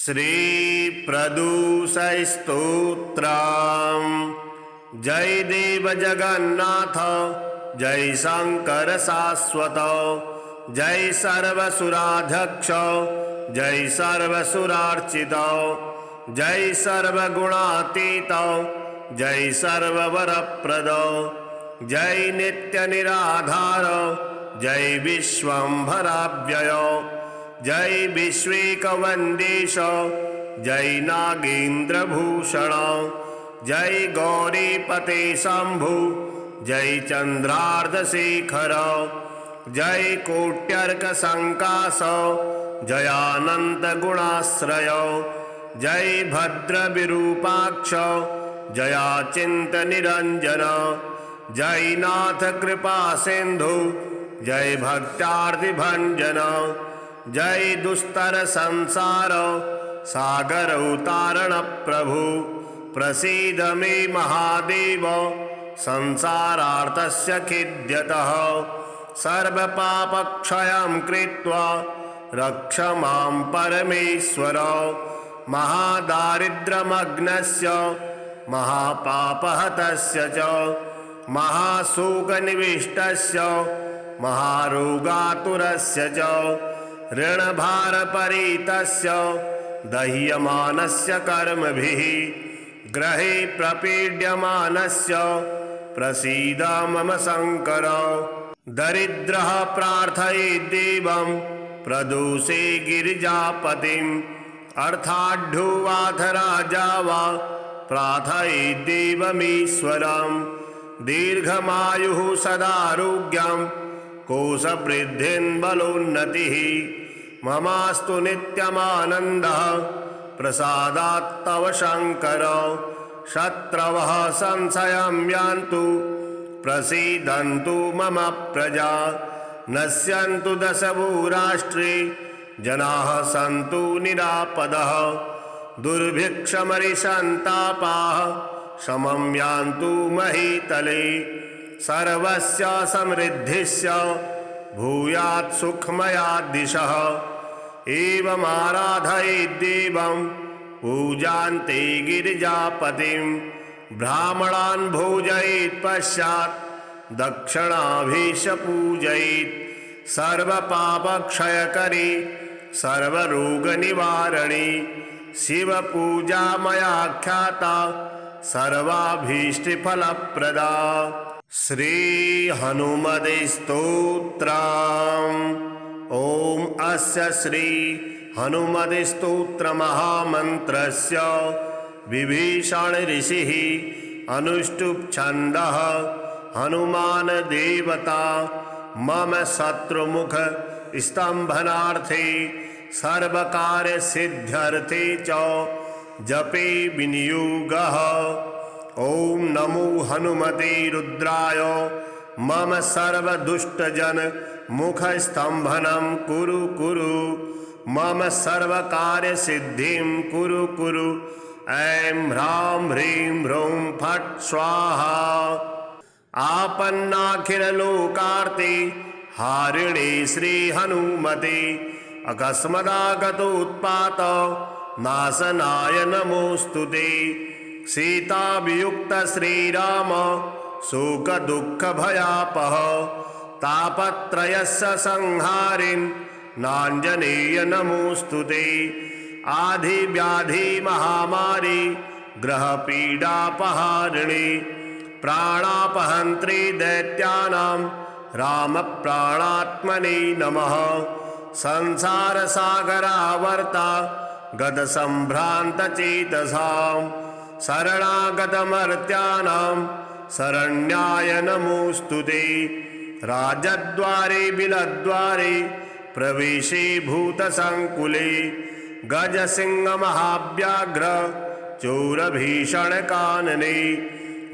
श्री प्रदूषस्तोत्रम्। जय देव जगन्नाथ, जय शंकर शाश्वत, जय सर्वसुराध्यक्ष, जय सर्वसुरार्चित, जय सर्वगुणातीत, जय सर्ववरप्रद, जय नित्य निराधार, जय विश्वंभराव्यय, जय विश्वेकवंदेश, जय नागेन्द्रभूषण, जय गौरीपते शंभु, जय चंद्रार्धशेखर, जय कोट्यर्क संकाश, जयानंत गुणाश्रय, जय भद्र विरूपाक्ष, जयाचिंत निरंजन, जय नाथ कृपा सिंधु, जय भक्तार्ति भंजन, जय दुस्तर संसार सागर उतारण प्रभु, प्रसीद मे महादेव, संसारार्तस्य खिद्यतः, सर्वपापक्षयं कृत्वा रक्ष मां परमेश्वर, महादारिद्र्यमग्नस्य महापापहतस्य च, महाशोकनिविष्टस्य महारोगातुरस्य च, ऋणभारपरीतस्य दह्यमानस्य कर्मभिः, ग्रहे प्रपीड्यमानस्य प्रसीद मम शंकर, दरिद्रः प्रार्थयेत् देवं प्रदोषे गिरिजापतिम्, अर्थाढ्योऽथ राजा वा प्रार्थयेत् देवमीश्वरम्, दीर्घमायुः सदारोग्यं कोशवृद्धिं बलोन्नतिः, ममास्तु नित्यमानन्दः प्रसादात् तव शंकर, शत्रवः संशयं यान्तु प्रसीदन्तु मम प्रजा, नश्यन्तु दशभूराष्ट्रे जनाः सन्तु निरापदः, दुर्भिक्षमरिसन्तापाः समं यान्तु महीतले, सर्वस्य समृद्धिस्य भूयात् सुखमया दिशः, एवमाराधयेत् देवं पूजान्ते गिरिजापतिं, ब्राह्मणान् भोजयेत् पश्चात् दक्षिणाभिष पूजयेत्, सर्वपापक्षयकरी सर्वरोगनिवारणी शिवपूजा मया ख्याता सर्वाभीष्टफलप्रदा। श्री हनुमते स्तोत्रम्। ओम अस्य श्री हनुमते स्तोत्र महामन्त्रस्य विभीषण ऋषिः अनुष्टुप् छन्दः, हनुमान देवता मम शत्रुमुख स्तंभनार्थे सर्वकार्य सिद्ध्यर्थे च जपे विनियोगः। ओम नमो हनुमते रुद्राय मम सर्वदुष्टजन मुख स्तंभनं कुरु कुरु, मम सर्वकार्य सिद्धिं कुरु कुरु। ऐं ह्रां ह्रीं ह्रूं फट् स्वाहा। आपन्नाखिललोकार्ते हारिणे श्री हनुमते, अकस्मदागतोत्पात नाशनाय नमोस्तुते। सीताभियुक्त श्रीराम शोक दुःख भयापः, तापत्रयस्य संहारिन् नाञ्जनेय नमोस्तुते। आधिव्याधि महामारी ग्रह पीडापहारिणी, प्राणापहन्त्री दैत्यानां राम प्राणात्मने नमः। संसार सागरावर्ता गद संभ्रांत चेतसां, शरणागतमर्त्यानां शरण्याय नमोस्तुते। राजद्वारे बिलद्वारे प्रवेशे भूतसंकुले, गजसिंह महाव्याघ्र चोरभीषणकानने,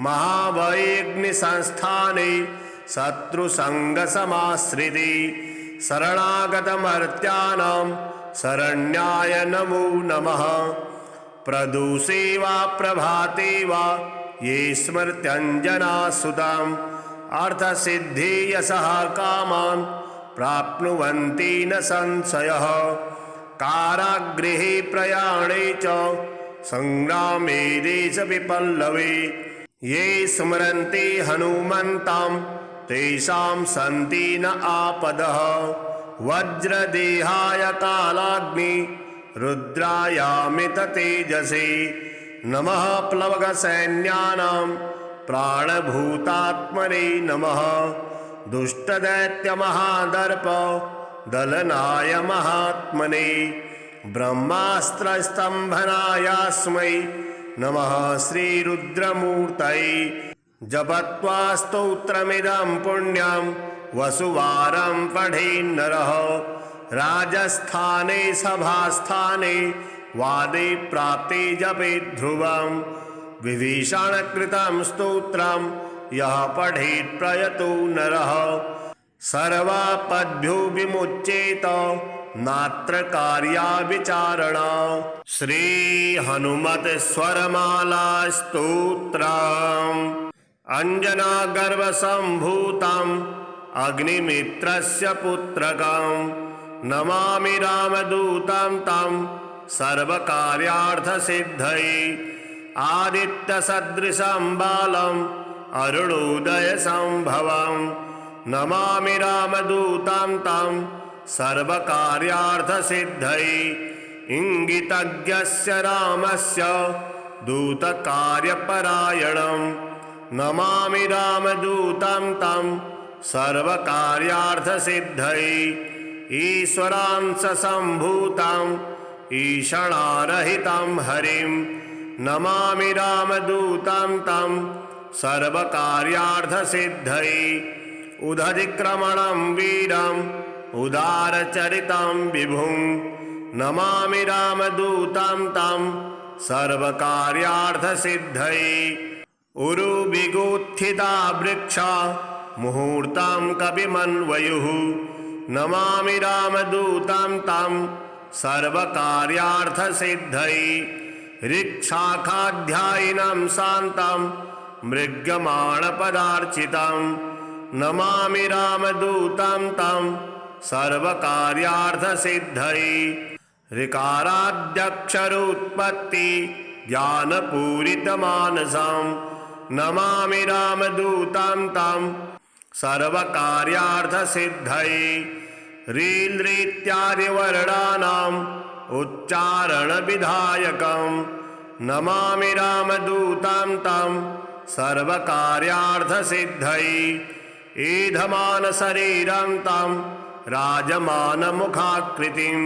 महाभयेऽग्निसंस्थाने शत्रुसंगसमाश्रिते, शरणागतमर्त्यानां शरण्याय नमो नमः। प्रदोषे वा प्रभाते वा ये स्मृत्यञ्जनासुताम्, अर्थसिद्धि यशः कामान् प्राप्नुवन्ति न संशयः। कारागृहे प्रयाणे च संग्रामे देशविपल्लवे ये स्मरन्ति हनुमन्तं तेषां सन्ति न आपदः वज्रदेहाय कालाग्नि रुद्रायामिततेजसे नमः प्लवगसैन्यानां प्राणभूतात्मने नमः दुष्टदैत्यमहादर्प दलनाय महात्मने ब्रह्मास्त्रस्तम्भनायास्मै नमः श्रीरुद्रमूर्तये जपत्वा स्तोत्रमिदं पुण्यं वसुवारं पठेन्नरः राजस्थाने सभास्थाने वादे प्राप्ते जपेत् ध्रुवं विभीषणकृतं स्तोत्रं यः पठेत् प्रयतो नरः सर्वापद्भ्यो विमुच्येत नात्र कार्या विचारणा। श्री हनुमत स्वरमाला स्तोत्रम् अंजना गर्भ संभूतम् अग्निमित्रस्य पुत्रकं नमामि रामदूतं तं सर्वकार्यार्थसिद्धये आदित्यसदृशं बालम् अरुणोदयसंभवं नमामि रामदूतं तं सर्वकार्यार्थसिद्धये इंगितज्ञस्य रामस्य दूतकार्यपरायणं नमामि रामदूतं तं सर्वकार्यार्थसिद्धये ईश्वरांश संभूतं ईषणारहितं हरिं नमामि रामदूतं तं सर्वकार्यार्थसिद्धये उदधिक्रमणं वीरम् उदारचरितं विभुं नमामि रामदूतं तं सर्वकार्यार्थसिद्धये उरुविगोत्थिता वृक्षा मुहूर्तं कविमन्वयुः नमामि रामदूतं तं सर्वकार्यार्थसिद्धये ऋक्शाखाध्यायिनं शान्तं मृग्यमाणपदार्चितं नमामि रामदूतं तं सर्वकार्यार्थसिद्धये ऋकाराद्यक्षरोत्पत्ति ज्ञानपूरितमानसं नमामि रामदूतं तं सर्वकार्यार्थसिद्धये रीलृत्यादिवर्णानाम् उच्चारणविधायकं नमामि रामदूतं तं सर्वकार्यार्थसिद्धये ईधमानशरीरं तं राजमानमुखाकृतिं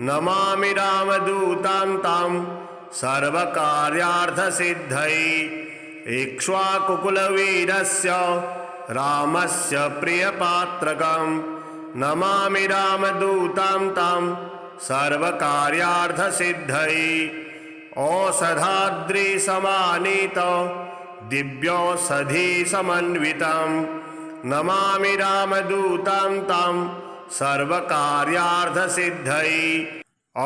नमामि रामदूतं तं सर्वकार्यार्थसिद्धये इक्ष्वाकुकुलवीरस्य रामस्य प्रियपात्रकं नमामि रामदूतं तं सर्वकार्यार्थसिद्धये औषधाद्रिसमानीत दिव्यौषधिसमन्वितं नमामि रामदूतं तं सर्वकार्यार्थसिद्धये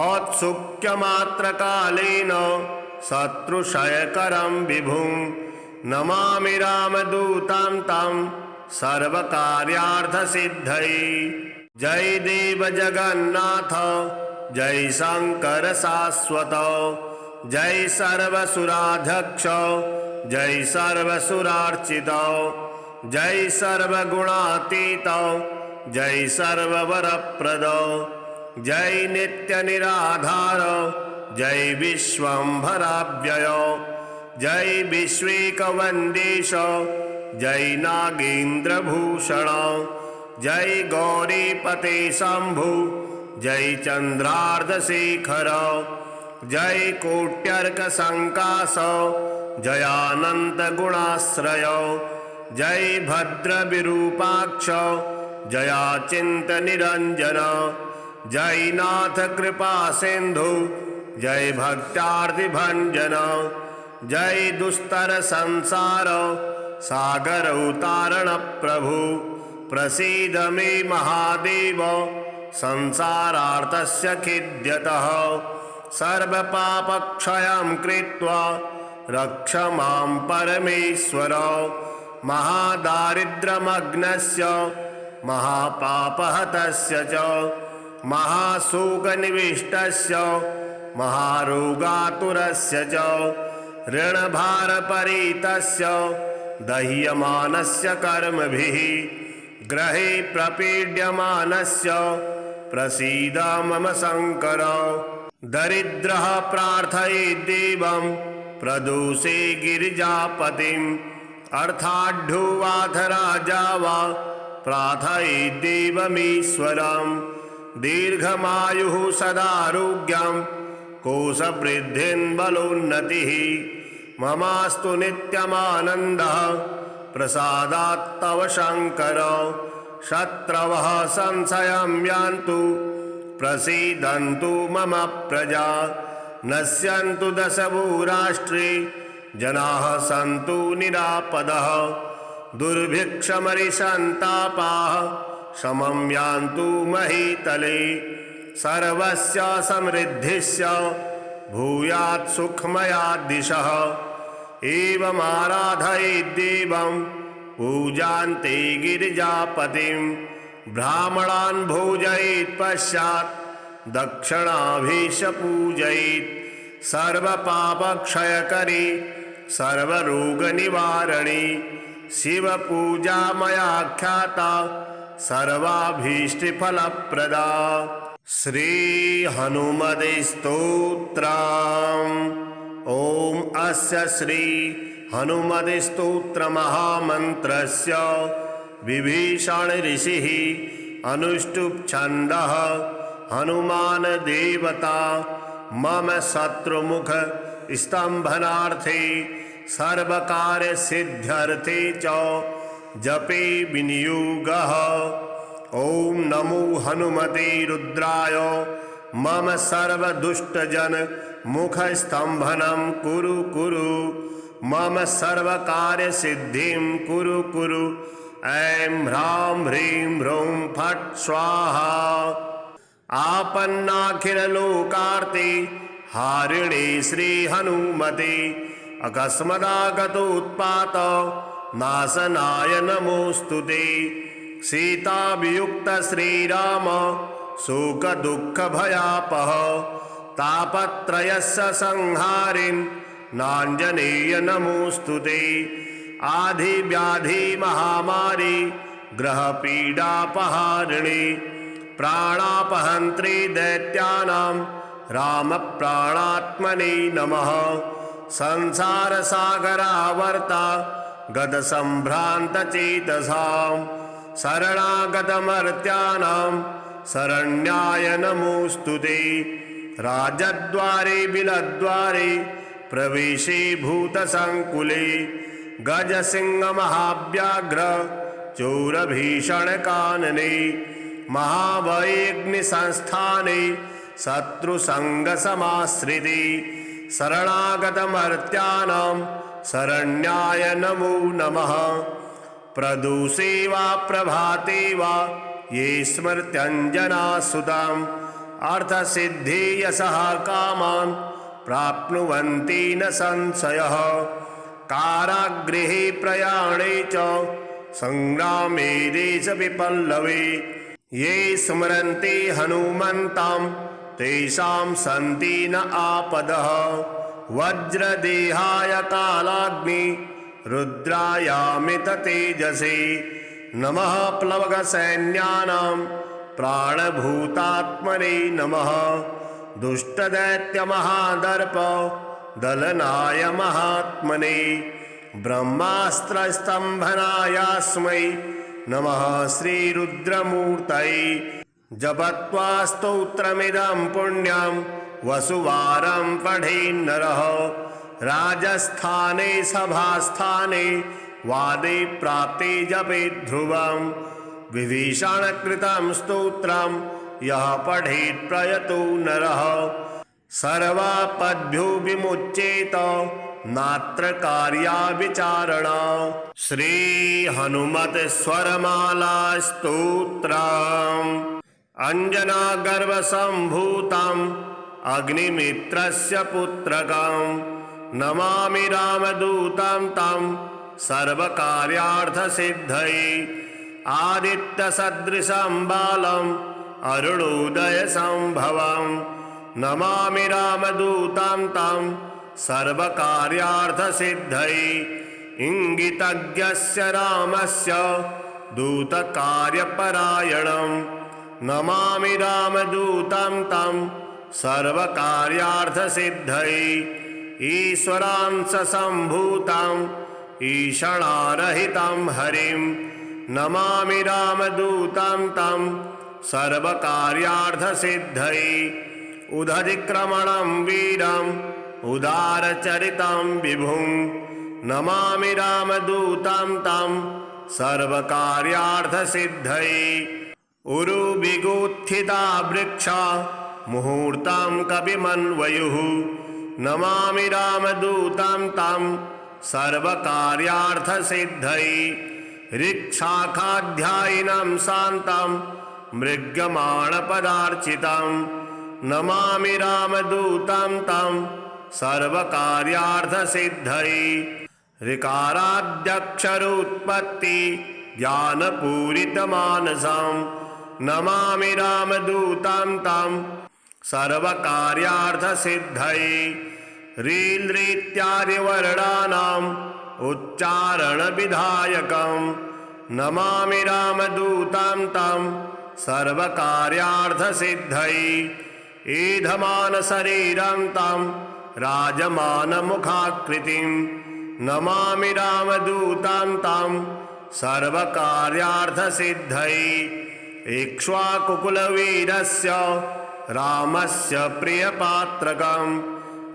औत्सुक्यमात्रकालेन शत्रुक्षयकरं विभुं नमामि रामदूतं तं सर्वकार्यार्थसिद्धये जय देव जगन्नाथ जय शंकर शाश्वत जय सर्वसुराध्यक्ष जय सर्वसुरार्चित जय सर्वगुणातीत जय सर्ववरप्रद जय नित्यनिराधार जय विश्वंभराव्यय जय विश्वेकवन्देश जय नागेन्द्रभूषण जय गौरीपते शंभु जय चंद्रार्धशेखर जय कोट्यर्कसंकाश जयानंत गुणाश्रय जय भद्रविरूपाक्ष जयाचिंत निरंजन जय नाथ कृपा सिंधु जय भक्त्यार्तिभंजन जय दुस्तर संसार सागर उतारण प्रभु प्रसीद मे महादेव संसारार्तस्य खिद्यतः सर्वपापक्षयं कृत्वा रक्ष मां परमेश्वर महादारिद्र्यमग्नस्य महापापहतस्य च महाशोकनिविष्टस्य महारोगातुरस्य च ऋणभारपरीतस्य दह्यमानस्य कर्मभिः ग्रहे प्रपीड्यमानस्य प्रसीद मम शङ्कर। दरिद्रः प्रार्थयेत् देवं प्रदोषे गिरिजापतिम् अर्थाढ्युवाथ राजा वा प्रार्थयेत् देवमीश्वरम्। दीर्घमायुः सदारोग्यं कोशवृद्धिं बलोन्नतिः ममास्तु नित्यमानन्दः प्रसादात् तव शङ्कर। शत्रवः संशयं यान्तु प्रसीदन्तु मम प्रजा नश्यन्तु दशभू राष्ट्रे जनाः सन्तु निरापदः दुर्भिक्षमरिसन्तापाः समं यान्तु महीतले सर्वस्य समृद्धिस्य भूयात् सुखमयात् दिशः एवमाराधयेत् देवं पूजान्ते गिरिजापतिं ब्राह्मणान् भोजयेत् पश्चात् दक्षिणाभिष पूजयेत् सर्वपापक्षयकरी सर्वरोगनिवारणी शिवपूजा मया ख्याता सर्वाभीष्टफलप्रदा। श्रीहनुमते स्तोत्रम्। ॐ अस्य श्री हनुमते स्तोत्रमहामन्त्रस्य विभीषण ऋषिः अनुष्टुप् छन्दः हनुमान् देवता मम शत्रुमुख स्तम्भनार्थे सर्वकार्यसिद्ध्यर्थे च जपे विनियोगः। ॐ नमो हनुमते रुद्राय मम सर्वदुष्टजन मुखस्तम्भनं कुरु कुरु मम सर्वकार्यसिद्धिं कुरु कुरु। ऐं ह्रां ह्रीं ह्रूं फट् स्वाहा। आपन्नाखिललोकार्ते हारिणे श्रीहनुमते अकस्मदागतोत्पात नाशनाय नमोऽस्तुते। सीताभियुक्त श्रीराम शोकदुःखभयापः तापत्रयस्य संहारिन् नाञ्जनेय नमोऽस्तुते। आधिव्याधिमहामारी ग्रहपीडापहारिणी प्राणापहन्त्री दैत्यानां रामप्राणात्मने नमः। संसारसागरावर्ता गतसम्भ्रान्तचेतसां शरणागतमर्त्यानां शरण्याय नमोऽस्तुते। राजद्वारे बिलद्वारे प्रवेशे भूतसङ्कुले गजसिंहमहाव्याघ्र चोरभीषणकानने महाभयेऽग्निसंस्थाने शत्रुसङ्गसमाश्रिते शरणागतमर्त्यानां शरण्याय नमो नमः। प्रदोषे वा प्रभाते वा ये स्मृत्यञ्जनासुताम् अर्थसिद्धि यशः कामान् प्राप्नुवन्ति न संशयः। कारागृहे प्रयाणे च संग्रामे देशविपल्लवे ये स्मरन्ति हनुमन्तं तेषां सन्ति न आपदः। वज्रदेहाय कालाग्नि रुद्रायामित तेजसे नमः। प्लवगसैन्यानां प्राणभूतात्मने नमः। दुष्टदैत्यमहादर्प दलनाय महात्मने ब्रह्मास्त्रस्तम्भनायास्मै नमः श्रीरुद्रमूर्तये। जपत्वा स्तोत्रमिदं पुण्यं वसुवारं पठेन्नरः राजस्थाने सभास्थाने वादे प्राप्ते जपेत् ध्रुवं। विभीषणकृतं स्तोत्रं यः पठेत् प्रयतो नरः सर्वापद्भ्यो विमुच्येत नात्र कार्या विचारणा। श्री हनुमत स्वरमाला स्तोत्रम्। अंजना गर्भ संभूतम् अग्निमित्रस्य पुत्रकं नमामि रामदूतं तं सर्वकार्यार्थसिद्धये। आदित्यसदृशं बालं अरुणोदयसम्भवं नमामि रामदूतं तं सर्वकार्यार्थसिद्धये इंगितज्ञस्य रामस्य दूतकार्यपरायणं नमामि रामदूतं तं सर्वकार्यार्थसिद्धये ईश्वरांशसम्भूतं ईषणारहितं हरिं नमामि रामदूतं तं सर्वकार्यार्थसिद्धये उदधिक्रमणं वीरम् उदारचरितं विभुं नमामि रामदूतं तं सर्वकार्यार्थसिद्धये उरुविगुत्थिता वृक्षा मुहूर्तं कविमन्वयुः नमामि रामदूतं तं सर्वकार्यार्थसिद्धये ऋक्शाखाध्यायिनं शान्तं मृग्यमाणपदार्चितं नमामि रामदूतं तं सर्वकार्यार्थसिद्धये ऋकाराद्यक्षरोत्पत्ति ज्ञानपूरितमानसं नमामि रामदूतं तं सर्वकार्यार्थसिद्धये रीलृत्यादिवर्णानाम् उच्चारणविधायकं नमामि रामदूतं तं सर्वकार्यार्थसिद्धये ईधमानशरीरं तं राजमानमुखाकृतिं नमामि रामदूतं तं सर्वकार्यार्थसिद्धये इक्ष्वाकुकुलवीरस्य रामस्य प्रियपात्रकं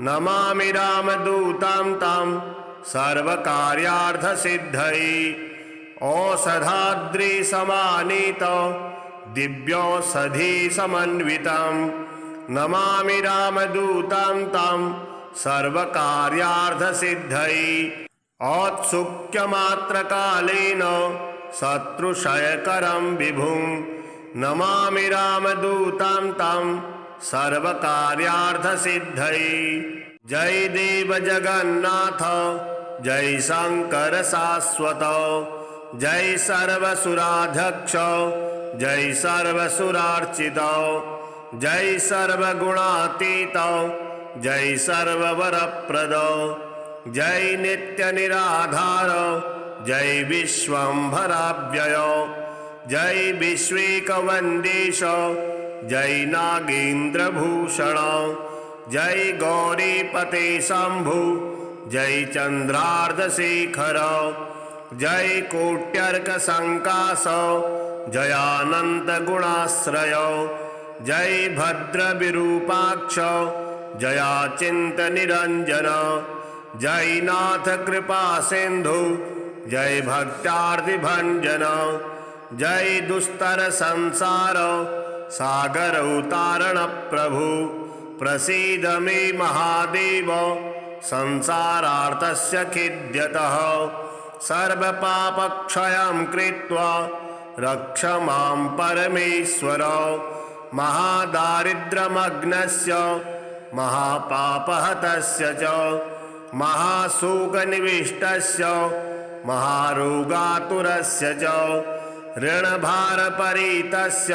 नमामि रामदूतं तं सर्वकार्यार्थसिद्धये औषधाद्रिसमानीत दिव्यौषधिसमन्वितं नमामि रामदूतं तं सर्वकार्यार्थसिद्धये औत्सुक्यमात्रकालेन शत्रुक्षयकरं विभुं नमामि रामदूतं तं सर्वकार्यार्थसिद्धये जय देव जगन्नाथ जय शंकर शाश्वत जय सर्वसुराध्यक्ष जय सर्वसुरार्चित जय सर्वगुणातीत जय सर्ववरप्रद जय नित्यनिराधार जय विश्वंभराव्यय जय विश्वेकवन्देश जय नागेन्द्रभूषण जय गौरीपते शंभु जय चंद्रार्धशेखर जय कोट्यर्कसंकाश जयानंतगुणाश्रय जय भद्रविरूपाक्ष जयाचिंतनिरंजन जय नाथ कृपा सिंधु जय भक्त्यार्तिभंजन जय दुस्तर संसार सागर उतारण प्रभु प्रसीद मे महादेव संसारार्तस्य खिद्यतः सर्वपापक्षयं कृत्वा रक्ष मां परमेश्वर महादारिद्र्यमग्नस्य महापापहतस्य च महाशोकनिविष्टस्य महारोगातुरस्य च ऋणभारपरीतस्य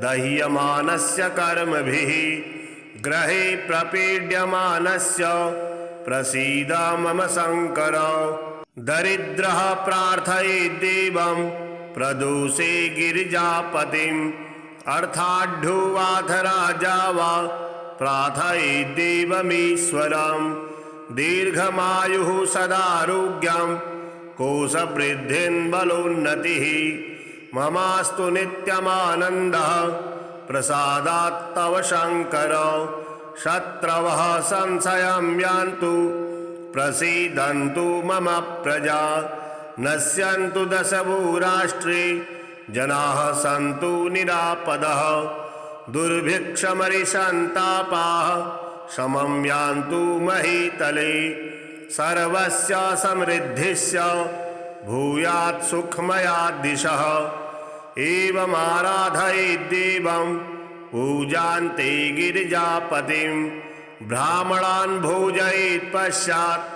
दह्यमानस्य कर्मभिः ग्रहे प्रपीड्यमानस्य प्रसीद मम शंकर दरिद्रः प्रार्थयेत् देवं प्रदोषे गिरिजापतिम् अर्थाढ्युवाथ राजा वा प्रार्थयेत् देवमीश्वरम् दीर्घमायुः सदारोग्यं कोशवृद्धिं बलोन्नतिः ममास्तु नित्यमानन्दः प्रसादात् तव शंकर शत्रवः संशयं यान्तु प्रसीदन्तु मम प्रजा नश्यन्तु दशभूराष्ट्रे जनाः सन्तु निरापदः दुर्भिक्षमरिसन्तापाः शमं यान्तु महीतले सर्वस्य समृद्धिस्य भूयात् सुखमया दिशः एवमाराधयेत् देवं पूजान्ते गिरिजापतिं ब्राह्मणान् भोजयेत् पश्चात्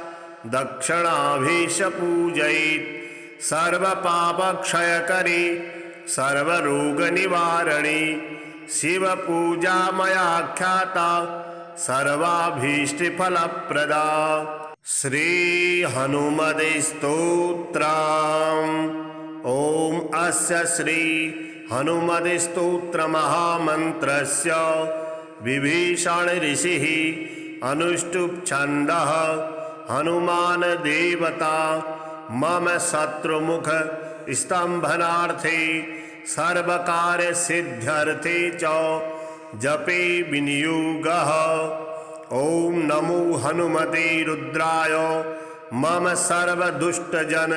दक्षिणाभिष पूजयेत् सर्वपापक्षयकरी सर्वरोगनिवारणी शिवपूजा मया ख्याता सर्वाभीष्टफलप्रदा। श्री हनुमते स्तोत्रम्। ओम अस्य श्री हनुमते स्तोत्र महामन्त्रस्य विभीषण ऋषिः अनुष्टुप् छन्दः हनुमान देवता मम शत्रुमुख स्तंभनार्थे सर्वकार्य सिद्ध्यर्थे च जपे विनियोगः। ओम नमो हनुमते रुद्राय मम सर्वदुष्टजन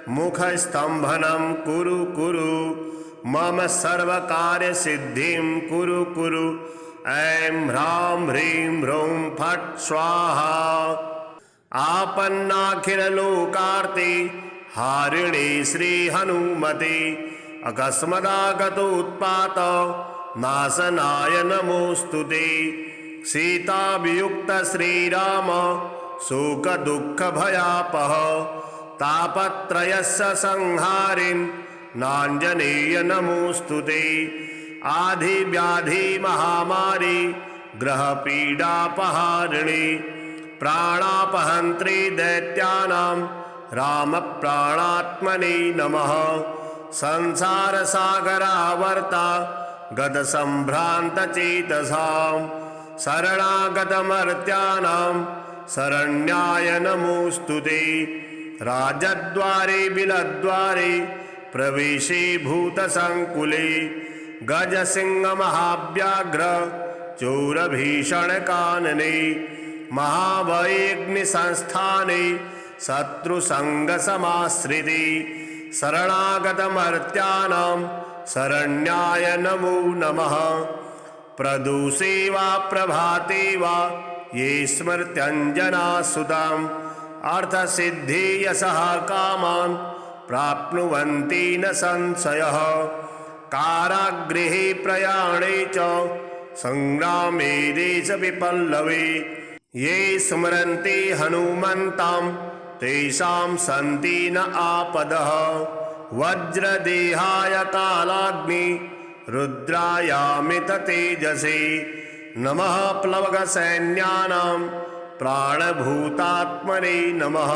मुख स्तंभनं कुरु कुरु मम सर्वकार्य सिद्धिं कुरु कुरु। ऐं ह्रां ह्रीं ह्रूं फट् स्वाहा। आपन्नाखिललोकार्ते हारिणे श्री हनुमते अकस्मदागतोत्पात नाशनाय नमोस्तुते। सीताभियुक्त श्रीराम शोक दुःख भयापः तापत्रयस्य संहारिन् नाञ्जनेय नमोस्तुते। आधि व्याधि महामारी ग्रह पीडापहारिणी प्राणापहन्त्री दैत्यानां राम प्राणात्मने नमः। संसार सागरावर्ता गद संभ्रांत चेतसां शरणागतमर्त्यानां शरण्याय नमोस्तुते। राजद्वारे बिलद्वारे प्रवेशे भूतसंकुले गज सिंह महाव्याघ्र चोरभीषण कानने महाभयेऽग्नि संस्थाने शत्रुसंग समाश्रिते शरणागतमर्त्यानां शरण्याय नमो नमः। प्रदोषे वा प्रभाते वा ये स्मृत्यञ्जनासुताम् अर्थसिद्धि यशः कामान् प्राप्नुवन्ति न संशयः। कारागृहे प्रयाणे च संग्रामे देशविपल्लवे ये स्मरन्ति हनुमन्तं तेषां सन्ति न आपदः। वज्रदेहाय कालाग्नि रुद्रायामित तेजसे नमः। प्लवगसैन्यानां प्राणभूतात्मने नमः।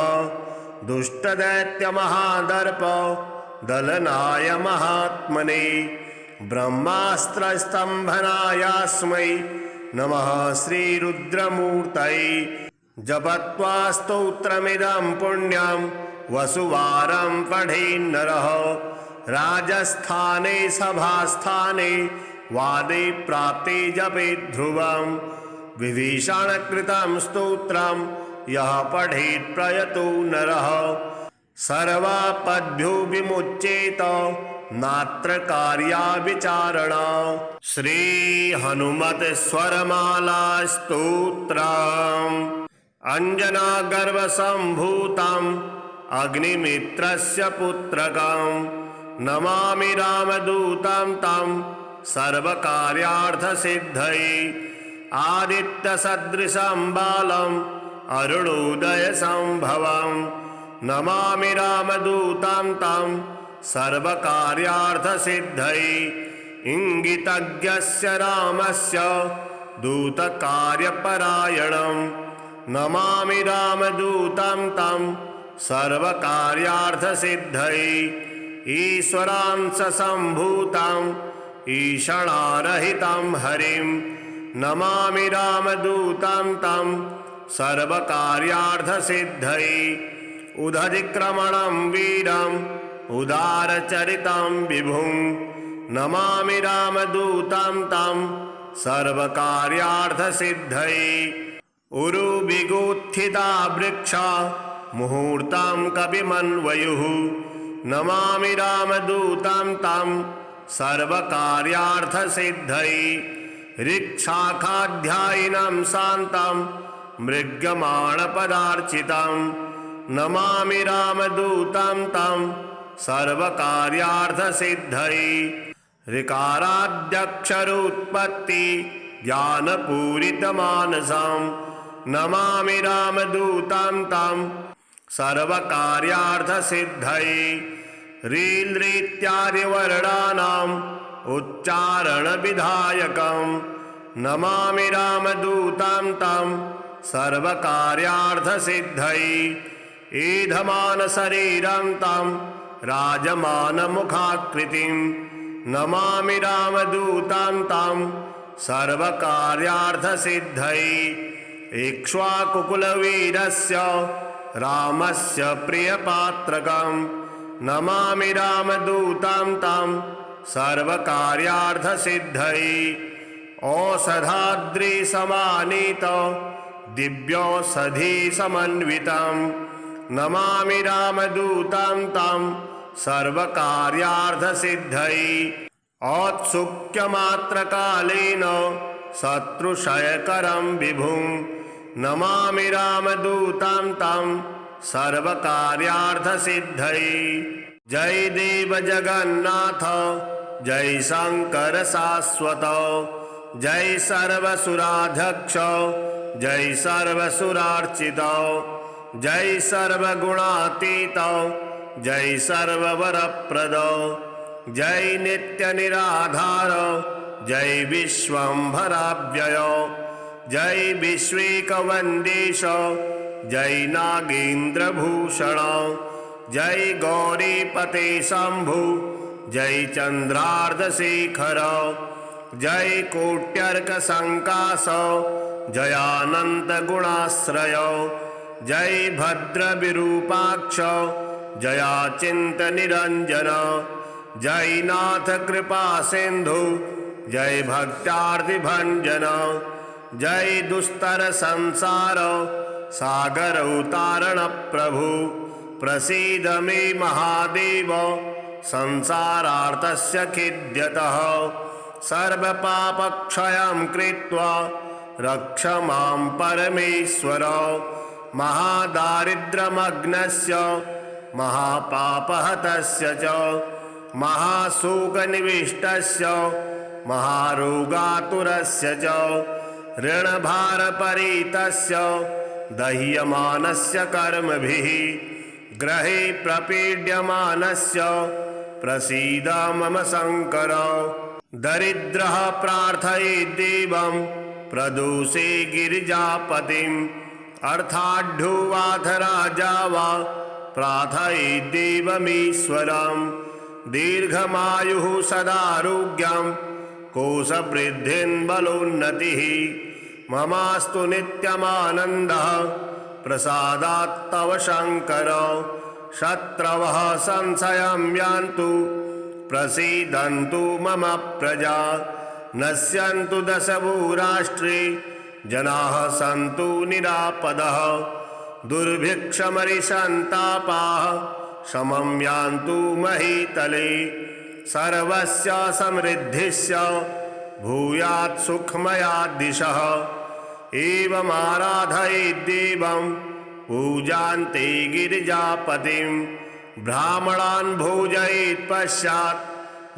दुष्टदैत्यमहादर्प दलनाय महात्मने ब्रह्मास्त्रस्तंभनायास्मै नमः श्रीरुद्रमूर्तये। जपत्वा स्तोत्रमिदं पुण्यं वसुवारं पठेन्नरः राजस्थाने सभास्थाने वादे प्राप्ते जपेत् ध्रुवम्। विभीषणकृतं स्तोत्रं यः पठेत् प्रयतो नरः सर्वापद्भ्यो विमुच्येत नात्र कार्या विचारणा। श्री हनुमत स्वरमाला स्तोत्रम्। अंजना गर्भ संभूतम् अग्निमित्रस्य पुत्रकं नमामि रामदूतं तं सर्वकार्यार्थसिद्धये। आदित्यसदृशं बालम् अरुणोदयसंभवं नमामि रामदूतं तं सर्वकार्यार्थसिद्धये। इंगितज्ञस्य रामस्य दूतकार्यपरायणं नमामि रामदूतं तं सर्वकार्यार्थसिद्धये। ईश्वरांश संभूतं ईषणारहितं हरिं नमामि रामदूतं तं सर्वकार्यार्थसिद्धये। उदधिक्रमणं वीरम् उदारचरितं विभुं नमामि रामदूतं तं सर्वकार्यार्थसिद्धये। उरुविगोत्थिता वृक्षा मुहूर्तं कविमन्वयुः नमामि रामदूतं तं सर्वकार्यार्थसिद्धये। ऋक्शाखाध्यायिनं शान्तं मृग्यमाणपदार्चितं नमामि रामदूतं तं सर्वकार्यार्थसिद्धये। ऋकाराद्यक्षरोत्पत्ति ज्ञानपूरितमानसं नमामि रामदूतं तं सर्वकार्यार्थसिद्धये। रीलृत्यादिवर्णानां उच्चारणविधायकं नमामि रामदूतं तं सर्वकार्यार्थसिद्धये ईधमानशरीरं तं राजमानमुखाकृतिं नमामि रामदूतं तं सर्वकार्यार्थसिद्धये इक्ष्वाकुकुलवीरस्य रामस्य प्रियपात्रकं नमामि रामदूतं तं सर्वकार्यार्थसिद्धये औषधाद्रिसमानीतं दिव्यौषधिसमन्वितं नमामि रामदूतं तं सर्वकार्यार्थसिद्धये औत्सुक्यमात्रकालेन शत्रुक्षयकरं विभुं नमामि रामदूतं तं सर्वकार्यार्थसिद्धये जय देव जगन्नाथ जय शंकर शाश्वत जय सर्वसुराध्यक्ष जय सर्वसुरार्चित जय सर्वगुणातीत जय सर्ववरप्रद जय नित्यनिराधार जय विश्वंभराव्यय जय विश्वेकवन्देश जय नागेन्द्रभूषण जय गौरीपते शंभु जय चंद्रार्धशेखर जय कोट्यर्कसंकाश जयानंत गुणाश्रय जय भद्रविरूपाक्ष जयाचिंत निरंजन जय नाथ कृपा सिंधु जय भक्त्यार्तिभंजन जय दुस्तर संसार सागर उतारण प्रभु प्रसीद मे महादेव संसारार्तस्य खिद्यतः सर्वपापक्षयं कृत्वा रक्ष मां परमेश्वर महादारिद्र्यमग्नस्य महापापहतस्य च महाशोकनिविष्टस्य महारोगातुरस्य च ऋणभारपरीतस्य दह्यमानस्य कर्मभिः ग्रहे प्रपीड्यमानस्य प्रसीद मम शंकर दरिद्रः प्रार्थयेत् देवं प्रदोषे गिरिजापतिम् अर्थाढ्युवाथ राजा वा प्रार्थयेत् देवमीश्वरम् दीर्घमायुः सदारोग्यं कोशवृद्धिं बलोन्नतिः ममास्तु नित्यमानन्दः प्रसादात् तव शंकर शत्रवः संशयं यान्तु प्रसीदन्तु मम प्रजा नश्यन्तु दशभूराष्ट्रे जनाः सन्तु निरापदः दुर्भिक्षमरिसन्तापाः शमं यान्तु महीतले सर्वस्य समृद्धिस्य भूयात् सुखमया दिशः एवमाराधयेत् देवं पूजान्ते गिरिजापतिं ब्राह्मणान् भोजयेत् पश्चात्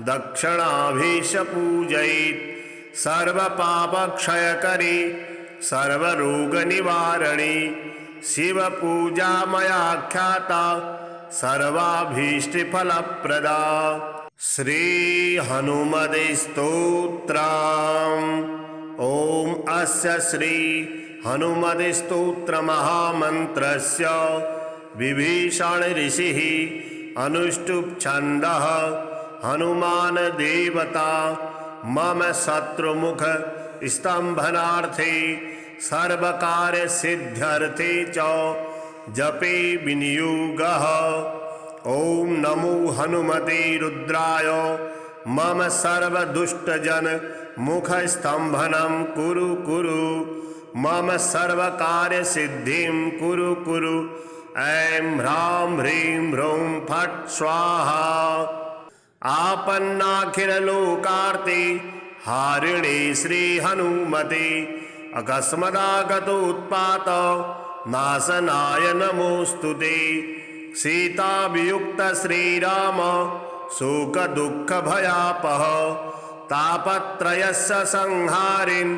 दक्षिणाभिष पूजयेत् सर्वपापक्षयकरी सर्वरोगनिवारणी शिवपूजा मया ख्याता सर्वाभीष्टफलप्रदा श्री हनुमते स्तोत्रम् ओम अस्य श्री हनुमते स्तोत्र महामन्त्रस्य विभीषण ऋषिः अनुष्टुप् छन्दः हनुमान देवता मम शत्रुमुख स्तंभनार्थे सर्वकार्य सिद्ध्यर्थे च जपे विनियोगः ओम नमो हनुमते रुद्राय मम सर्वदुष्टजन मुख स्तंभनं कुरु कुरु मम सर्वकार्य सिद्धिं कुरु कुरु ऐं ह्रां ह्रीं ह्रूं फट् स्वाहा आपन्नाखिललोकार्ते हारिणे श्री हनुमते अकस्मदागतोत्पात नाशनाय नमोस्तुते सीताभियुक्त श्रीराम शोक दुःख भयापह तापत्रयस्य संहारिन्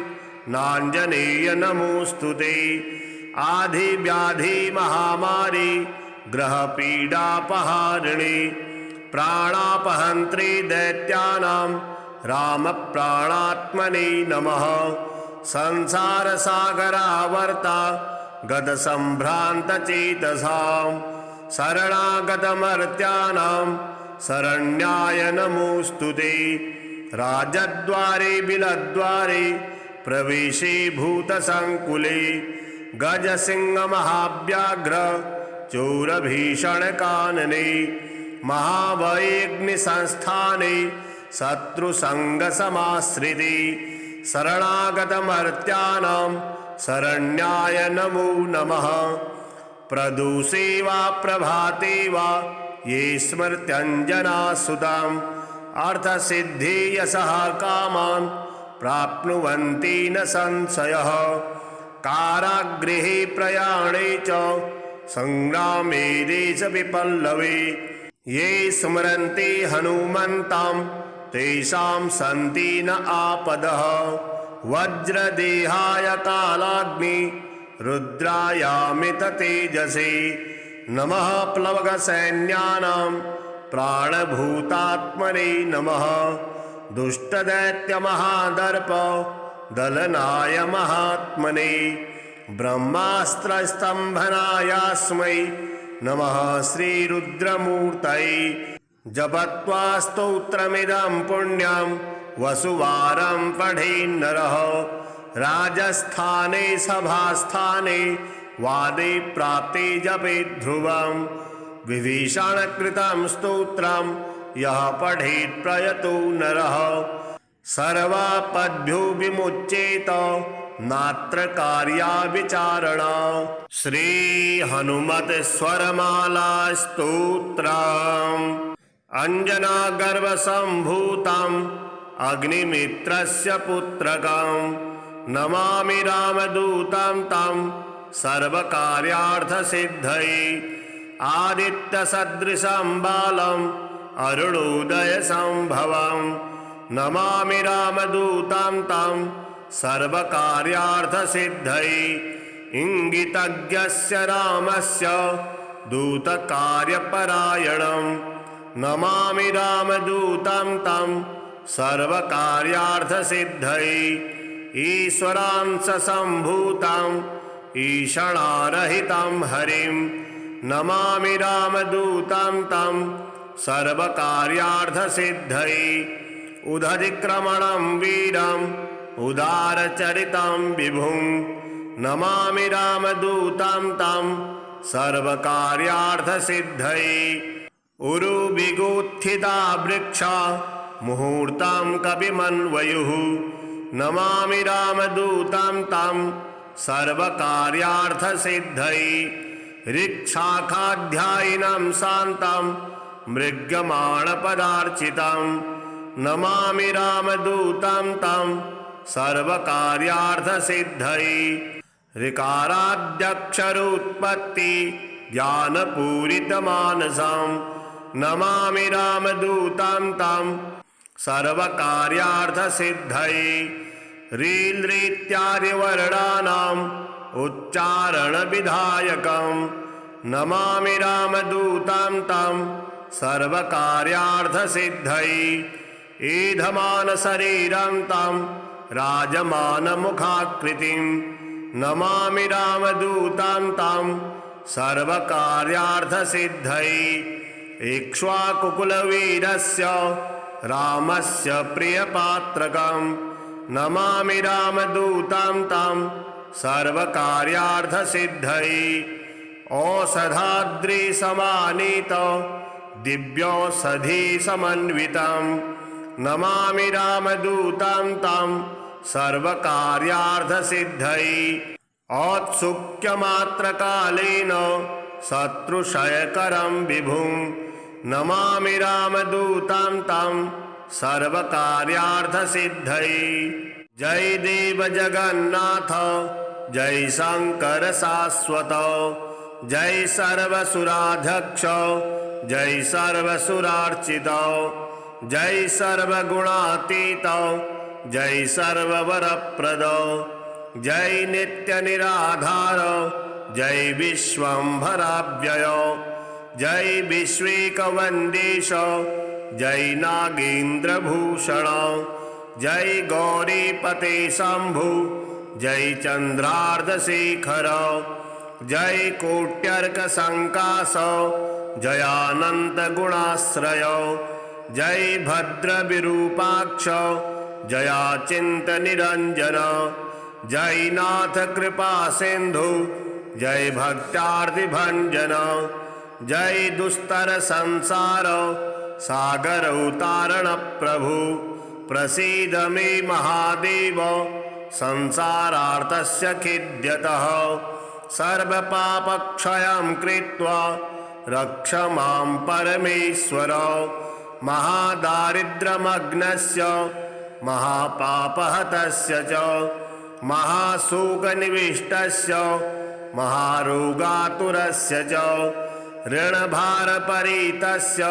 नाञ्जनेय नमोस्तुते आधिव्याधि महामारी ग्रह पीडापहारिणी प्राणापहन्त्री दैत्यानां रामप्राणात्मने नमः। संसारसागरावर्ता गतसम्भ्रान्तचेतसां शरणागतमर्त्यानां शरण्याय नमोऽस्तु ते। राजद्वारे बिलद्वारे प्रवेशे भूतसङ्कुले गजसिंहमहाव्याघ्र चोरभीषणकानने महाभयेऽग्निसंस्थाने शत्रुसङ्गसमाश्रिते शरणागतमर्त्यानां शरण्याय नमो नमः। प्रदोषे वा प्रभाते वा ये स्मृत्यञ्जनासुताम् अर्थसिद्धि यशः कामान् प्राप्नुवन्ति न संशयः। कारागृहे प्रयाणे च संग्रामे देशविपल्लवे ये स्मरन्ति हनुमन्तं तेषां सन्ति न आपदः। वज्रदेहाय कालाग्नि रुद्रायामित तेजसे नमः। प्लवगसैन्यानां प्राणभूतात्मने नमः। दुष्टदैत्यमहादर्प दलनाय महात्मने ब्रह्मास्त्रस्तम्भनायास्मै नमः श्रीरुद्रमूर्तये। जपत्वा स्तोत्रमिदं पुण्यं वसुवारं पठेन्नरः राजस्थाने सभास्थाने वादे प्राप्ते जपेत् ध्रुवं। विभीषणकृतं स्तोत्रं यः पठेत् प्रयतो नरः सर्वापद्भ्यो विमुच्येत नात्र कार्या विचारणा। श्री हनुमत स्वरमाला स्तोत्रम्। अंजना गर्भ संभूतम् अग्निमित्रस्य पुत्रकम् नमामि रामदूतं तं सर्वकार्यार्थसिद्धये। आदित्य सदृशं बालम् अरुणोदय संभवम् नमामि रामदूतं तं सर्वकार्यार्थसिद्धये। इंगितज्ञस्य रामस्य दूतकार्यपरायणं नमामि रामदूतं तं सर्वकार्यार्थसिद्धये। ईश्वरांश संभूतं ईषणारहितं हरिं नमामि रामदूतं तं सर्वकार्यार्थसिद्धये। उदधिक्रमणं वीरम् उदारचरितं विभुं नमामि रामदूतं तं सर्वकार्यार्थसिद्धये। उरुविगोत्थिता वृक्षा मुहूर्तं कविमन्वयुः नमामि रामदूतं तं सर्वकार्यार्थसिद्धये। ऋक्शाखाध्यायिनं शान्तं मृग्यमाणपदार्चितं नमामि रामदूतं तं सर्वकार्यार्थसिद्धये। ऋकाराद्यक्षरोत्पत्ति ज्ञानपूरितमानसं नमामि रामदूतं तं सर्वकार्यार्थसिद्धये। रीलृत्यादिवर्णानाम् उच्चारणविधायकं नमामि रामदूतं तं सर्वकार्यार्थसिद्धये। ईधमानशरीरं तं राजमानमुखाकृतिं नमामि रामदूतं तं सर्वकार्यार्थसिद्धये। इक्ष्वाकुकुलवीरस्य रामस्य प्रियपात्रकं नमामि रामदूतं तं सर्वकार्यार्थसिद्धये। औषधाद्रिसमानीत दिव्यौषधिसमन्वितं नमामि रामदूतं तं सर्वकार्यार्थसिद्धये। औत्सुक्यमात्रकालेन शत्रुक्षयकरं विभुं नमामि रामदूतं तं सर्वकार्यार्थसिद्धये। जय देव जगन्नाथ जय शंकर शाश्वत जय सर्वसुराध्यक्ष जय सर्वसुरार्चित जय सर्वगुणातीत जय सर्ववरप्रद जय नित्य निराधार जय विश्वंभराव्यय जय विश्वेकवन्देश जय नागेन्द्रभूषण जय गौरीपते शंभु जय चंद्रार्धशेखर जय कोट्यर्कसंकाश जयानंत गुणाश्रय जय भद्रविरूपाक्ष जयाचिंत निरंजन जय नाथ कृपा सिंधु जय भक्त्यार्तिभंजन जय दुस्तर संसार सागर उतारण प्रभु प्रसीद मे महादेव संसारार्तस्य खिद्यतः सर्वपापक्षयं कृत्वा रक्ष मां परमेश्वर महादारिद्र्यमग्नस्य महापापहतस्य च महाशोकनिविष्टस्य महारोगातुरस्य च ऋणभारपरीतस्य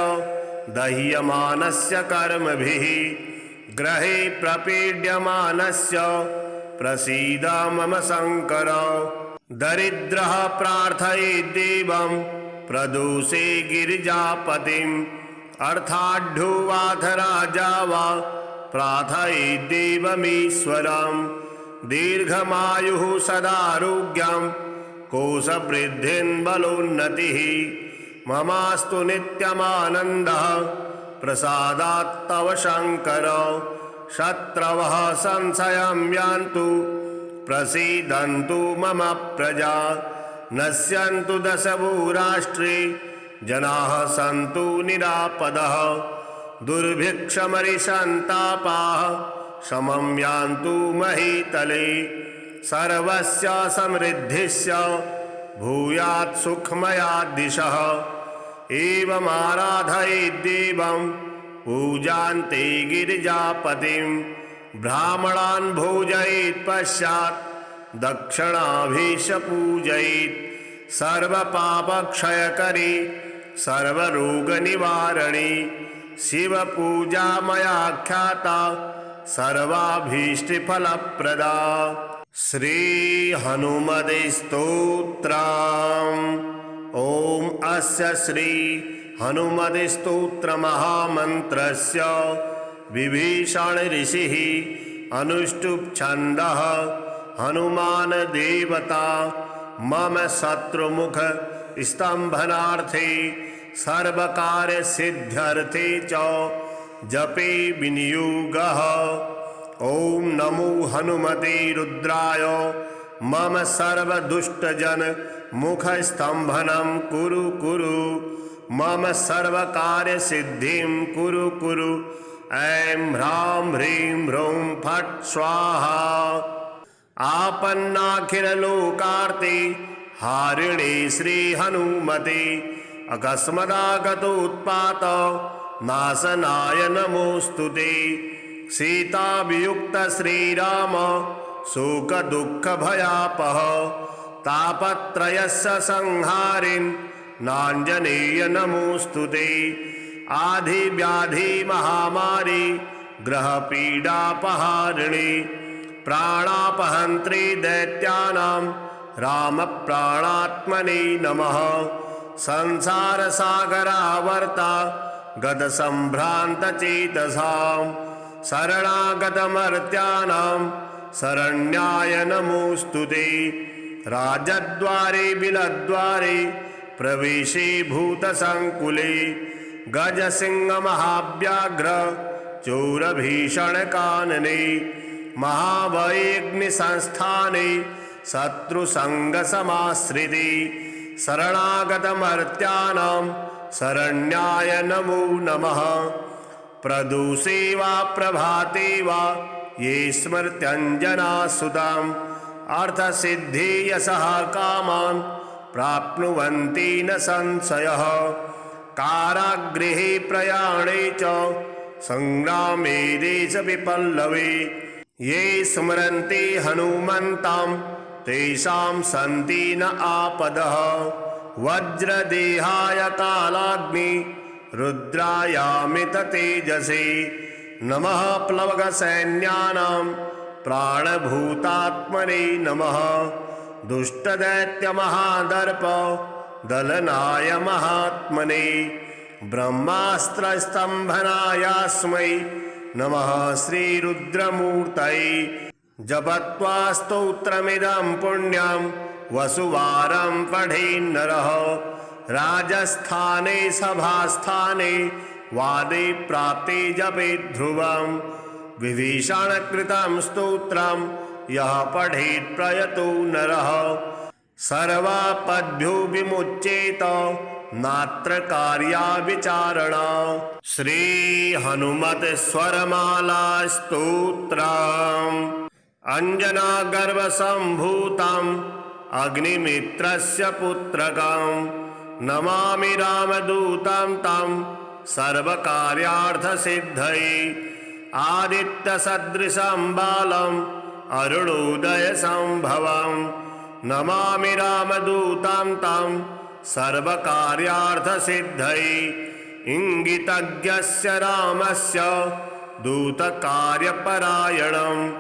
दह्यमानस्य कर्मभिः ग्रहे प्रपीड्यमानस्य प्रसीद मम शंकर दरिद्रः प्रार्थयेत् देवं प्रदोषे गिरिजापतिम् अर्थाढ्युवाथ राजा वा प्रार्थयेत् देवमीश्वरम् दीर्घमायुः सदारोग्यं कोशवृद्धिं बलोन्नतिः ममास्तु नित्यमानन्दः प्रसादात् तव शंकर शत्रवः संशयं यान्तु प्रसीदन्तु मम प्रजा नश्यन्तु दशभूराष्ट्रे जनाः सन्तु निरापदः दुर्भिक्षमरिसन्तापाः शमं यान्तु महीतले सर्वस्य समृद्धिस्य भूयात् सुखमया दिशः एवमाराधयेत् देवं पूजान्ते गिरिजापतिं ब्राह्मणान् भोजयेत् पश्चात् दक्षिणाभिष पूजयेत् सर्वपापक्षयकरी सर्वरोगनिवारणी शिवपूजा मया ख्याता सर्वाभीष्टफलप्रदा श्री हनुमते स्तोत्रम् ओम अस्य श्री हनुमते स्तोत्र महामन्त्रस्य विभीषण ऋषिः अनुष्टुप् छन्दः हनुमान देवता मम शत्रुमुख स्तंभनार्थे सर्वकार्य सिद्ध्यर्थे च जपे विनियोगः ओम नमो हनुमते रुद्राय मम सर्वदुष्टजन मुख स्तंभनं कुरु कुरु मम सर्वकार्य सिद्धिं कुरु कुरु ऐं ह्रां ह्रीं ह्रूं फट् स्वाहा आपन्नाखिललोकार्ते हारिणे श्री हनुमते अकस्मदागतोत्पात नाशनाय नमोस्तुते सीताभियुक्त श्रीराम शोक दुःख भयापह तापत्रयस्य संहारिन् नाञ्जनेय नमोस्तुते आधिव्याधि महामारी ग्रह पीडापहारिणी प्राणापहन्त्री दैत्यानां राम प्राणात्मने नमः संसार सागरावर्ता गद संभ्रांत चेतसां शरणागतमर्त्यानां शरण्याय नमोस्तुते राजद्वारे बिलद्वारे प्रवेशे भूतसंकुले गजसिंह महाव्याघ्र चोरभीषणकानने महाभयेऽग्निसंस्थाने शत्रुसंगसमाश्रिते शरणागतमर्त्यानां शरण्याय नमो नमः प्रदोषे वा प्रभाते वा ये स्मृत्यञ्जनासुताम् अर्थसिद्धि यशः कामान् प्राप्नुवन्ति न संशयः कारागृहे प्रयाणे च संग्रामे देशविपल्लवे ये स्मरन्ति हनुमन्तं तेषां सन्ति न आपदः वज्रदेहाय कालाग्नि रुद्रायामित तेजसे नमः प्लवगसैन्यानां प्राणभूतात्मने नमः दुष्टदैत्यमहादर्प दलनाय महात्मने ब्रह्मास्त्रस्तंभनायास्मै नमः श्रीरुद्रमूर्तये। जपत्वा स्तोत्रमिदं पुण्यं वसुवारं पठेन्नरः। राजस्थाने सभास्थाने वादे प्राप्ते जपेत् ध्रुवं। विभीषणकृतं स्तोत्रं यः पठेत् प्रयतो नरः। सर्वापद्भ्यो विमुच्येत नात्र कार्या विचारणा। श्री हनुमत स्वरमाला स्तोत्रम्। अंजना गर्भ संभूतम् अग्निमित्रस्य पुत्रकं। नमामि रामदूतं तं सर्वकार्यार्थसिद्धये। आदित्यसदृशं बालम् अरुणोदयसंभवं। नमामि रामदूतं तं सर्वकार्यार्थसिद्धये। इंगितज्ञस्य रामस्य दूतकार्यपरायणं।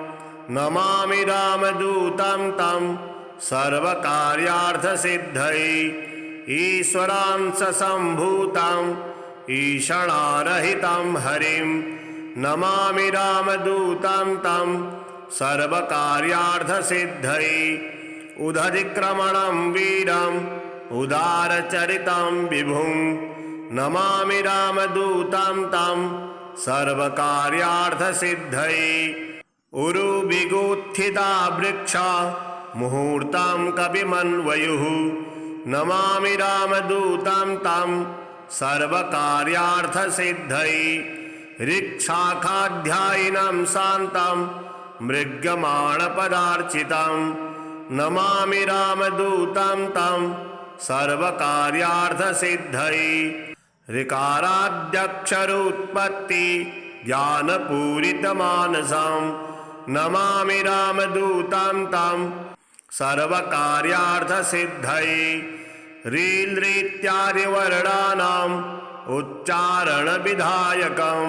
नमामि रामदूतं तं सर्वकार्यार्थसिद्धये। ईश्वरांश संभूतं ईषणारहितं हरिं। नमामि रामदूतं तं सर्वकार्यार्थसिद्धये। उदधिक्रमणं वीरम् उदारचरितं विभुं। नमामि रामदूतं तं सर्वकार्यार्थसिद्धये। उरुविगोत्थिता वृक्षा मुहूर्तं कविमन्वयुः। नमामि रामदूतं तं सर्वकार्यार्थसिद्धये। ऋक्शाखाध्यायिनं शान्तं मृग्यमाणपदार्चितं। नमामि रामदूतं तं सर्वकार्यार्थसिद्धये। ऋकाराद्यक्षरोत्पत्ति ज्ञानपूरितमानसं। नमामि रामदूतं तं सर्वकार्यार्थसिद्धये। रीलृत्यादिवर्णानाम् उच्चारणविधायकं।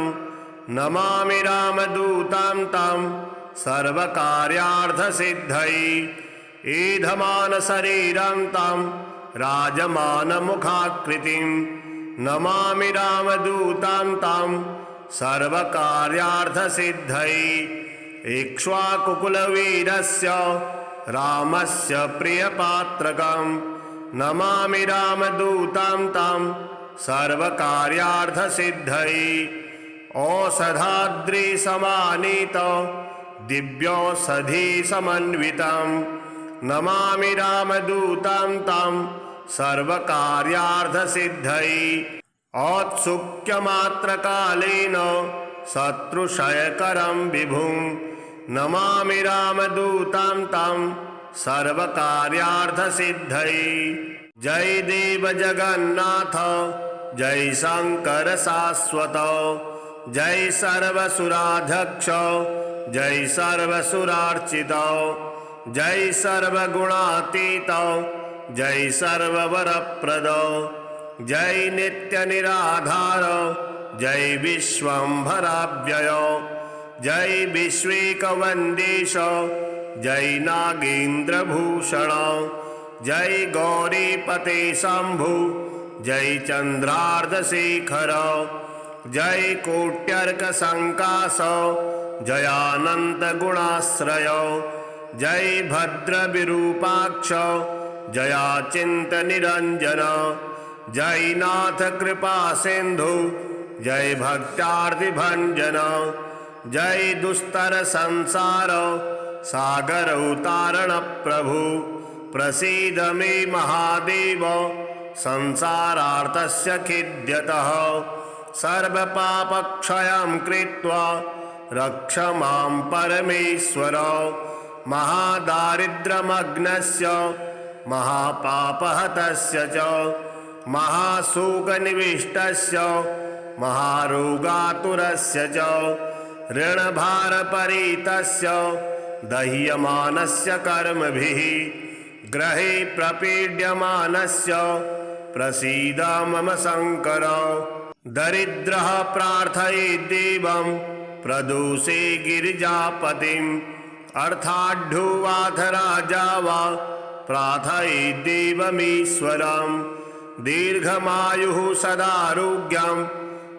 नमामि रामदूतं तं सर्वकार्यार्थसिद्धये। ईधमानशरीरं तं राजमानमुखाकृतिं। नमामि रामदूतं तं सर्वकार्यार्थसिद्धये। इक्ष्वाकुकुलवीरस्य रामस्य प्रियपात्रकं। नमामि रामदूतं तं सर्वकार्यार्थसिद्धये। औषधाद्रिसमानीत दिव्यौषधिसमन्वितं। नमामि रामदूतं तं सर्वकार्यार्थसिद्धये। औत्सुक्यमात्रकालेन शत्रुक्षयकरं विभुं। नमामि रामदूतं तं सर्वकार्यार्थसिद्धये। जय देव जगन्नाथ जय शंकर शाश्वत। जय सर्वसुराध्यक्ष जय सर्वसुरार्चित। जय सर्वगुणातीत जय सर्ववरप्रद। जय नित्यनिराधार जय विश्वंभराव्यय। जय विश्वेकवन्देश जय नागेन्द्रभूषण। जय गौरीपते शंभु जय चंद्रार्धशेखर। जय कोट्यर्कसंकाश जयानन्तगुणाश्रय। जय भद्रविरूपाक्ष जयाचिन्तनिरञ्जन। जय नाथ कृपा सिंधु जय भक्त्यार्तिभञ्जन। जय दुस्तर संसार सागर उतारण प्रभु। प्रसीद मे महादेव संसारार्तस्य खिद्यतः। सर्वपापक्षयं कृत्वा रक्ष मां परमेश्वर। महादारिद्र्यमग्नस्य महापापहतस्य च महाशोकनिविष्टस्य महारोगातुरस्य च ऋणभारपरीतस्य दह्यमानस्य कर्मभिः ग्रहे प्रपीड्यमानस्य प्रसीद मम शंकर। दरिद्रः प्रार्थयेत् देवं प्रदोषे गिरिजापतिम् अर्थाढ्यो वाथ राजा वा प्रार्थयेत् देवमीश्वरम्। दीर्घमायुः सदारोग्यं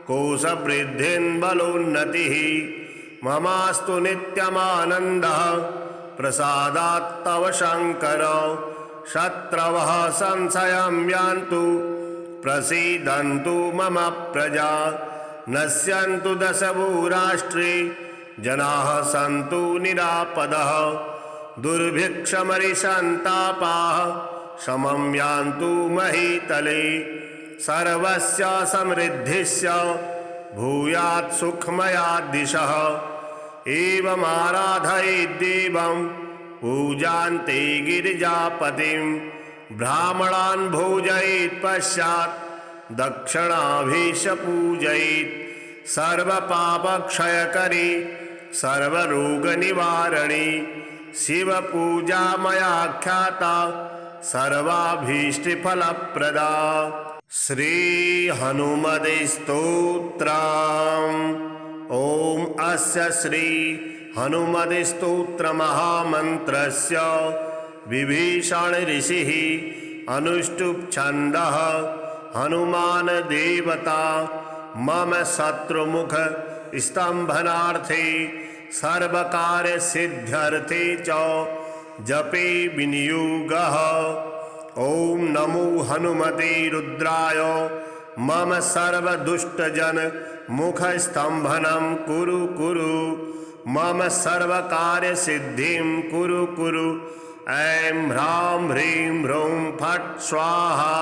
कोशवृद्धिं बलोन्नतिः ममास्तु नित्यमानन्दः प्रसादात् तव शङ्कर शत्रवः संशयं यान्तु प्रसीदन्तु मम प्रजा नश्यन्तु दशभूराष्ट्रे जनाः सन्तु निरापदः दुर्भिक्षमरिसन्तापाः समं यान्तु महीतले सर्वस्य समृद्धिस्य भूयात् सुखमया दिशः एवमाराधयेद्देवं पूजान्ते गिरिजापतिं ब्राह्मणान् भोजयेत् पश्चात् दक्षिणाभिष पूजयेत् सर्वपापक्षयकरी सर्वरोगनिवारणी शिवपूजा मया ख्याता सर्वाभीष्टफलप्रदा। श्री हनुमते स्तोत्रम्। ओम अस्य श्री हनुमते स्तोत्र महामन्त्रस्य विभीषण ऋषिः अनुष्टुप् छन्दः हनुमान देवता मम शत्रुमुख स्तंभनार्थे सर्वकार्य सिद्ध्यर्थे च जपे विनियोगः। ओम नमो हनुमते रुद्राय मम सर्वदुष्टजन मुख स्तंभनं कुरु कुरु मम सर्वकार्य सिद्धिं कुरु कुरु। ऐं ह्रां ह्रीं ह्रूं फट् स्वाहा।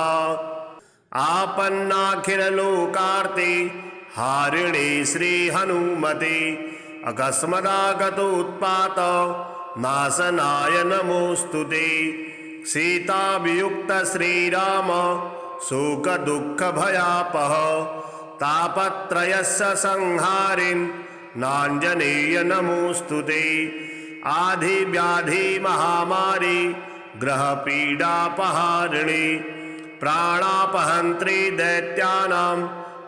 आपन्नाखिललोकार्ते हारिणे श्री हनुमते अकस्मदागतोत्पात नाशनाय नमोस्तुते। सीताभियुक्त श्रीराम शोक दुःख भयापह तापत्रयस्य संहारिन् नाञ्जनेय नमोस्तुते। आधि व्याधि महामारी ग्रह पीडापहारिणी प्राणापहन्त्री दैत्यानां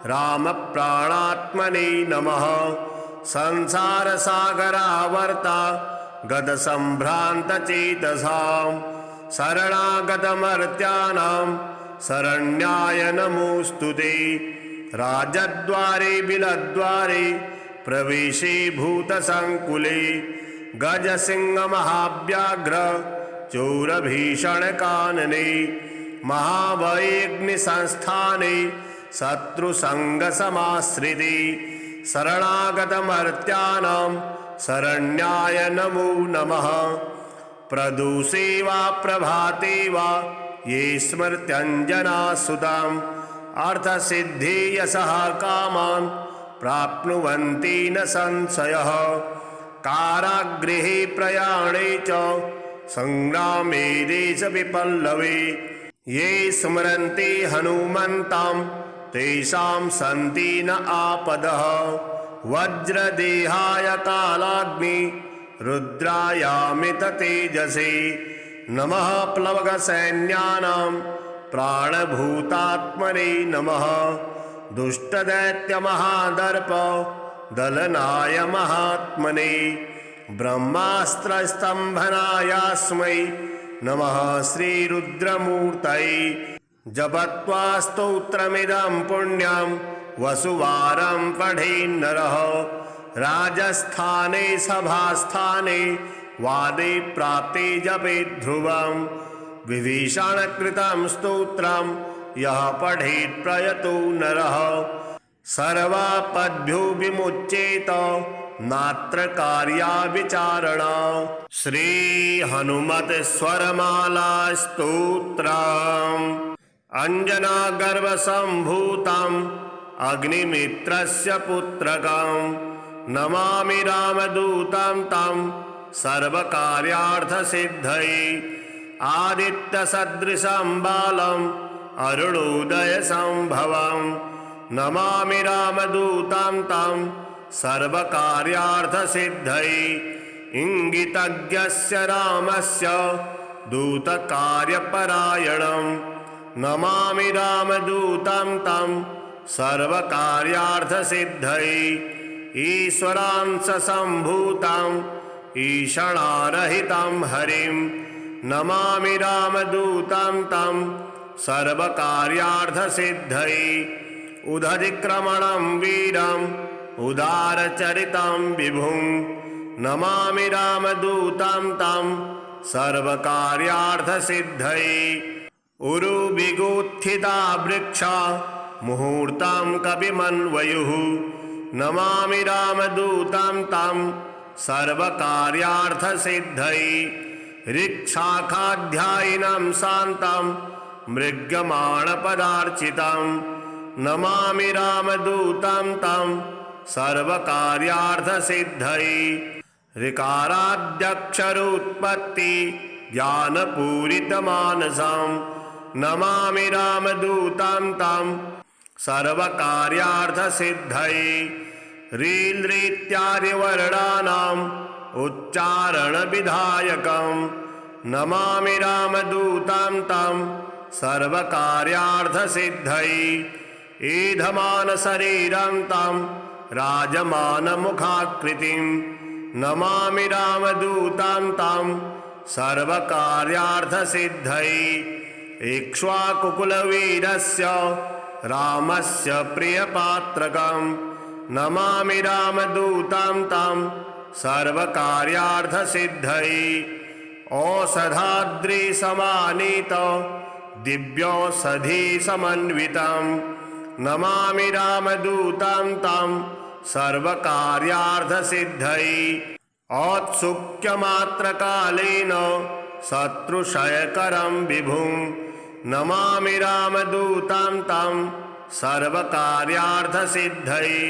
राम प्राणात्मने नमः। संसार सागरावर्ता गत संभ्रांत चेतसां शरणागतमर्त्यानां शरण्याय नमोस्तुते। राजद्वारे बिलद्वारे प्रवेशे भूतसंकुले गजसिंह महाव्याघ्र चोरभीषणकानने महाभयेऽग्निसंस्थाने शत्रुसंगसमाश्रिते शरणागतमर्त्यानां शरण्याय नमो नमः। प्रदोषे वा प्रभाते वा ये स्मृत्यञ्जनासुताम् अर्थसिद्धि यशः कामान् प्राप्नुवन्ति न संशयः। कारागृहे प्रयाणे च संग्रामे देशविपल्लवे ये स्मरन्ति हनुमन्तं तेषां सन्ति न आपदः। वज्रदेहाय कालाग्नि रुद्रायामित तेजसे नमः। प्लवगसैन्यानां प्राणभूतात्मने नमः। दुष्टदैत्यमहादर्प दलनाय महात्मने ब्रह्मास्त्रस्तंभनायास्मै नमः श्रीरुद्रमूर्तये। जपत्वा स्तोत्रमिदं पुण्यं वसुवारं पठेन्नरः राजस्थाने सभास्थाने वादे प्राप्ते जपेत् ध्रुवं। विभीषणकृतं स्तोत्रं यः पठेत् प्रयतो नरः सर्वापद्भ्यो विमुच्येत नात्र कार्या विचारणा। श्री हनुमत स्वरमाला स्तोत्रम्। अंजनागर्भ संभूतं अग्निमित्रस्य पुत्रकं नमामि रामदूतं तं सर्वकार्यार्थसिद्धये। आदित्यसदृशं बालम् अरुणोदयसंभवं नमामि रामदूतं तं सर्वकार्यार्थसिद्धये। इंगितज्ञस्य रामस्य दूतकार्यपरायणं नमामि रामदूतं तं सर्वकार्यार्थसिद्धये। ईश्वरांश संभूतं ईषणारहितं हरिं नमामि रामदूतं तं सर्वकार्यार्थसिद्धये उदधिक्रमणं वीरम् उदारचरितं विभुं नमामि रामदूतं तं सर्वकार्यार्थसिद्धये उरुविगुत्थिता वृक्षा मुहूर्तं कविमन्वयुः नमामि रामदूतं तं सर्वकार्यार्थसिद्धये ऋक्शाखाध्यायिनं शान्तं मृग्यमाणपदार्चितं नमामि रामदूतं तं सर्वकार्यार्थसिद्धये ऋकाराद्यक्षरोत्पत्ति ज्ञानपूरितमानसं नमामि रामदूतं तं सर्वकार्यार्थसिद्धये रीलृत्यादिवर्णानाम् उच्चारणविधायकं नमामि रामदूतं तं सर्वकार्यार्थसिद्धये ईधमानशरीरं तं राजमानमुखाकृतिं नमामि रामदूतं तं सर्वकार्यार्थसिद्धये इक्ष्वाकुकुलवीरस्य रामस्य प्रियपात्रकं नमामि रामदूतं तं सर्वकार्यार्थसिद्धये औषधाद्रिसमानीत दिव्यौषधिसमन्वितं नमामि रामदूतं तं सर्वकार्यार्थसिद्धये औत्सुक्यमात्रकालेन शत्रुक्षयकरं विभुं नमामि रामदूतं तं सर्वकार्यार्थसिद्धये